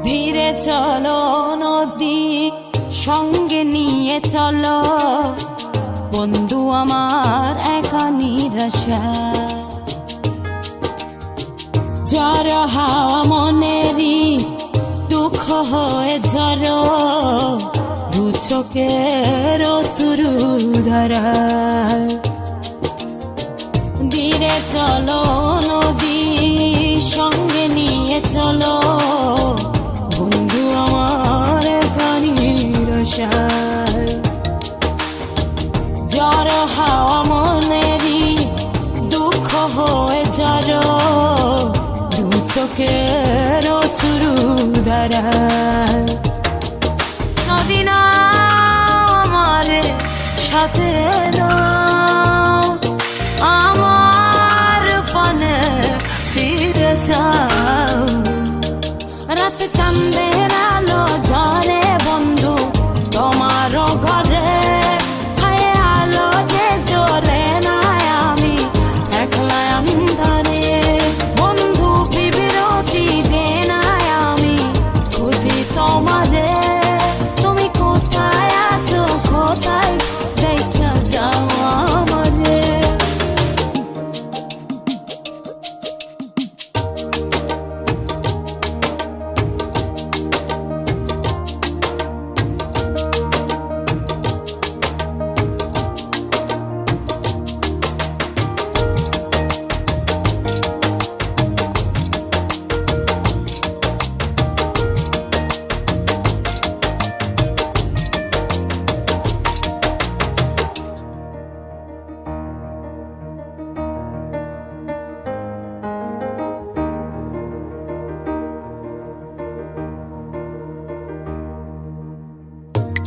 ধীরে চলো নদী সঙ্গে নিয়ে চলো বন্ধু আমার একা নিরাশা জ্বর হাওয়া মনেরই দুঃখ হয়ে ঝরো দু চোখের শুরু ধরা ধীরে চলো নদী সঙ্গে নিয়ে চলো বন্ধু আমার একা নিরাশা জ্বর হাওয়া মনেরই দুঃখ হয়ে ঝরো দু চোখের শুরু ধরা নদী না আমার সাথে আমার পানে ফিরে যাও রাত চাঁদের আলো ঝরে বন্ধু তোমারও ঘরে হায় আলো যে জ্বলে না আমি একলা ধরে বন্ধু বিরতি যে না আমি খুঁজি তোমারে তুমি কোথায় আছো কোথায় দেখা যাও আমারে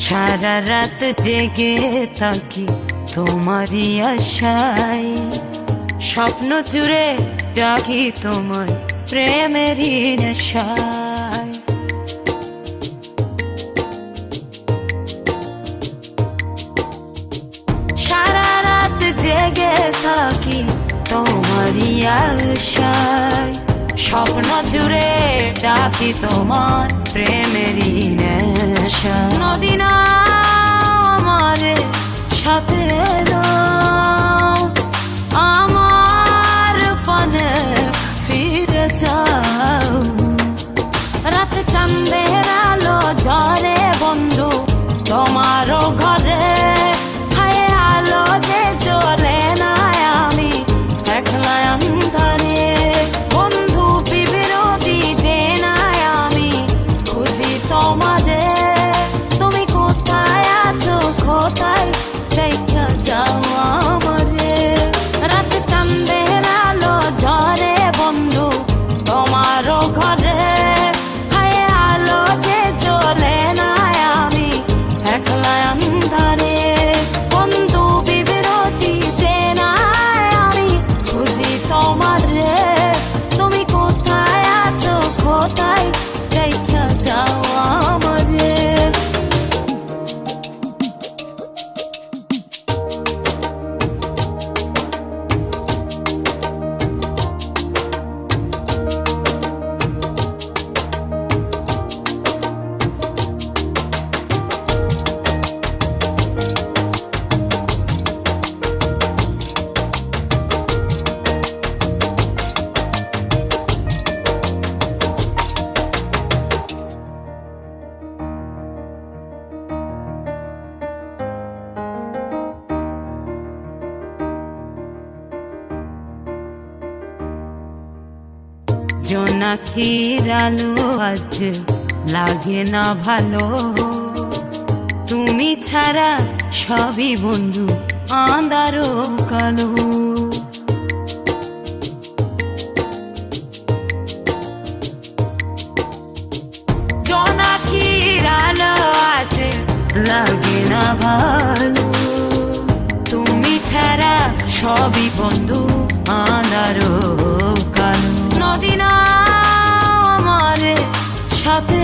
সারা রাত জেগে থাকি তোমারই আশায় স্বপ্ন জুড়ে ডাকি তোমার প্রেমেরই নেশায় সারা রাত জেগে থাকি তোমারই আশায় স্বপ্ন জুড়ে ডাকি তোমার প্রেমেরই নেশা নদী না আমার সাথে আমার পানে ফিরে যাও রাত চাঁদের আলো ঝরে বন্ধু তোমারও ঘরে হায় আলো যে জ্বলে না আমি একলা ধরে বন্ধু বিরতি যে না আমি খুঁজি তোমারে তুমি কোথায় আছো কোথায় দেখা যাও আমারে রাত চাঁদের আলো ঝরে বন্ধু তোমারও ঘরে হায় আলো যে জ্বলে না আমি একলা ধরে বন্ধু বিরতি যে না আমি খুঁজি তোমারে তুমি কোথায় আছো কোথায় দেখা যাও আমারে জোনাকির আলো আজ লাগে না ভালো তুমি ছাড়া সবই বন্ধু আঁধারো কালো জোনাকির আলো আজ লাগে না ভালো তুমি ছাড়া সবই বন্ধু আঁধারো কালো নদী না আমার সাথে